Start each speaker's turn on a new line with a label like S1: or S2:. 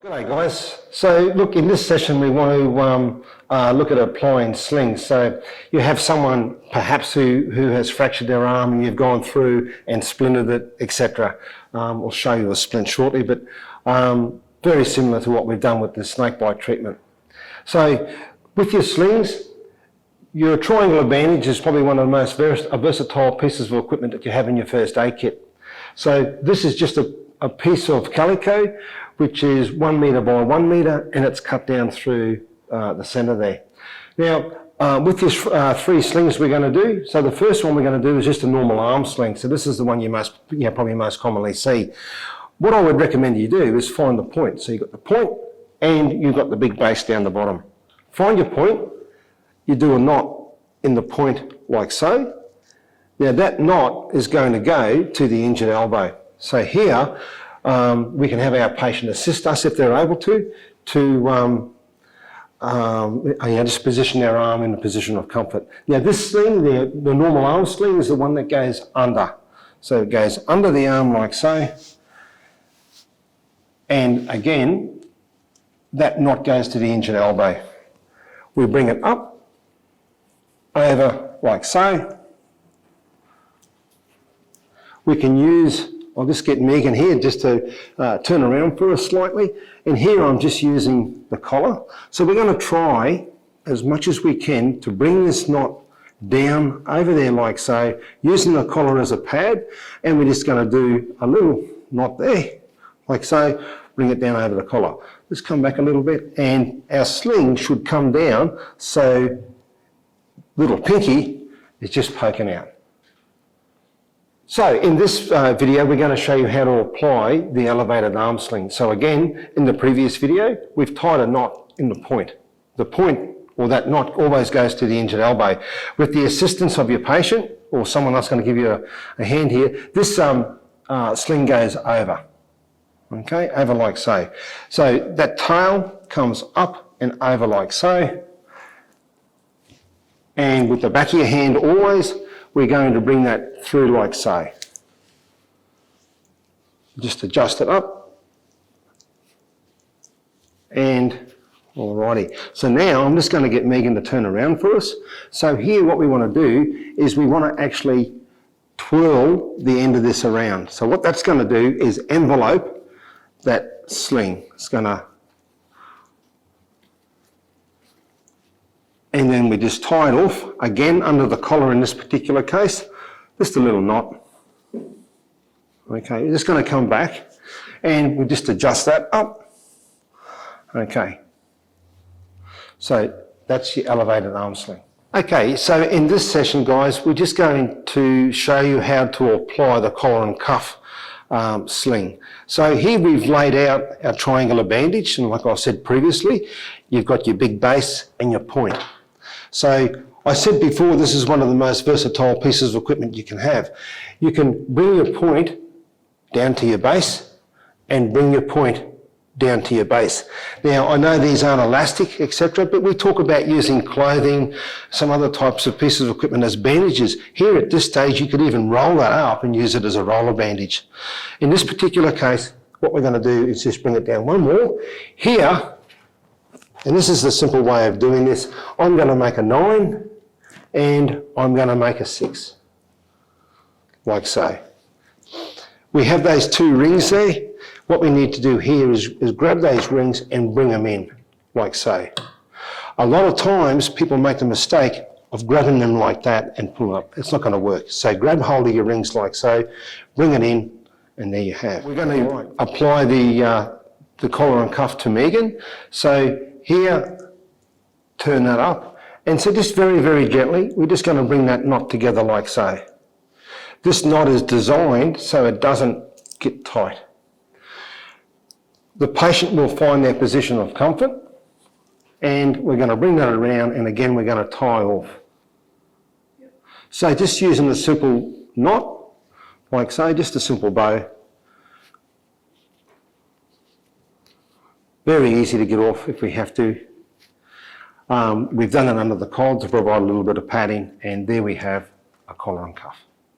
S1: G'day guys. So look, in this session we want to look at applying slings. So you have someone perhaps who has fractured their arm and you've gone through and splintered it, etc. We'll show you a splint shortly, but very similar to what we've done with the snakebite treatment. So with your slings, your triangular bandage is probably one of the most versatile pieces of equipment that you have in your first aid kit. So this is just a piece of calico which is 1 metre by 1 metre, and it's cut down through the centre there. Now, with this 3 slings we're going to do, so the first one we're going to do is just a normal arm sling. So this is the one you probably most commonly see. What I would recommend you do is find the point. So you've got the point and you've got the big base down the bottom. Find your point, you do a knot in the point like so. Now that knot is going to go to the injured elbow. So here, we can have our patient assist us if they're able to just position their arm in a position of comfort. Now this sling, the normal arm sling, is the one that goes under. So it goes under the arm like so. And again, that knot goes to the injured elbow. We bring it up, over like so. We can use, I'll just get Megan here just to turn around for us slightly. And here I'm just using the collar. So we're going to try as much as we can to bring this knot down over there like so, using the collar as a pad. And we're just going to do a little knot there, like so, bring it down over the collar. Let's come back a little bit, and our sling should come down so little pinky is just poking out. So in this video, we're going to show you how to apply the elevated arm sling. So again, in the previous video, we've tied a knot in the point. The point, or that knot, always goes to the injured elbow. With the assistance of your patient, or someone else going to give you a hand here, this sling goes over. Okay, over like so. So that tail comes up and over like so. And with the back of your hand always, we're going to bring that through like so. Just adjust it up. And alrighty. So now I'm just going to get Megan to turn around for us. So here what we want to do is we want to actually twirl the end of this around. So what that's going to do is envelope that sling. It's going to, and then we just tie it off, again under the collar in this particular case, just a little knot. Okay, we're just going to come back and we just adjust that up. Okay, so that's your elevated arm sling. Okay, so in this session, guys, we're just going to show you how to apply the collar and cuff sling. So here we've laid out our triangular bandage, and like I said previously, you've got your big base and your point. So I said before, this is one of the most versatile pieces of equipment you can have. You can bring your point down to your base and bring your point down to your base. Now, I know these aren't elastic, etc., but we talk about using clothing, some other types of pieces of equipment as bandages. Here at this stage, you could even roll that up and use it as a roller bandage. In this particular case, what we're going to do is just bring it down one more. Here, and this is the simple way of doing this, I'm going to make a 9 and I'm going to make a 6, like so. We have those 2 rings there. What we need to do here is grab those rings and bring them in, like so. A lot of times people make the mistake of grabbing them like that and pull up. It's not going to work. So grab hold of your rings like so, bring it in, and there you have. We're going to apply the collar and cuff to Megan. So here, turn that up. And so just very, very gently, we're just going to bring that knot together like so. This knot is designed so it doesn't get tight. The patient will find their position of comfort, and we're going to bring that around, and again we're going to tie off. So just using a simple knot, like so, just a simple bow. Very easy to get off if we have to. We've done it under the collar to provide a little bit of padding, and there we have a collar and cuff.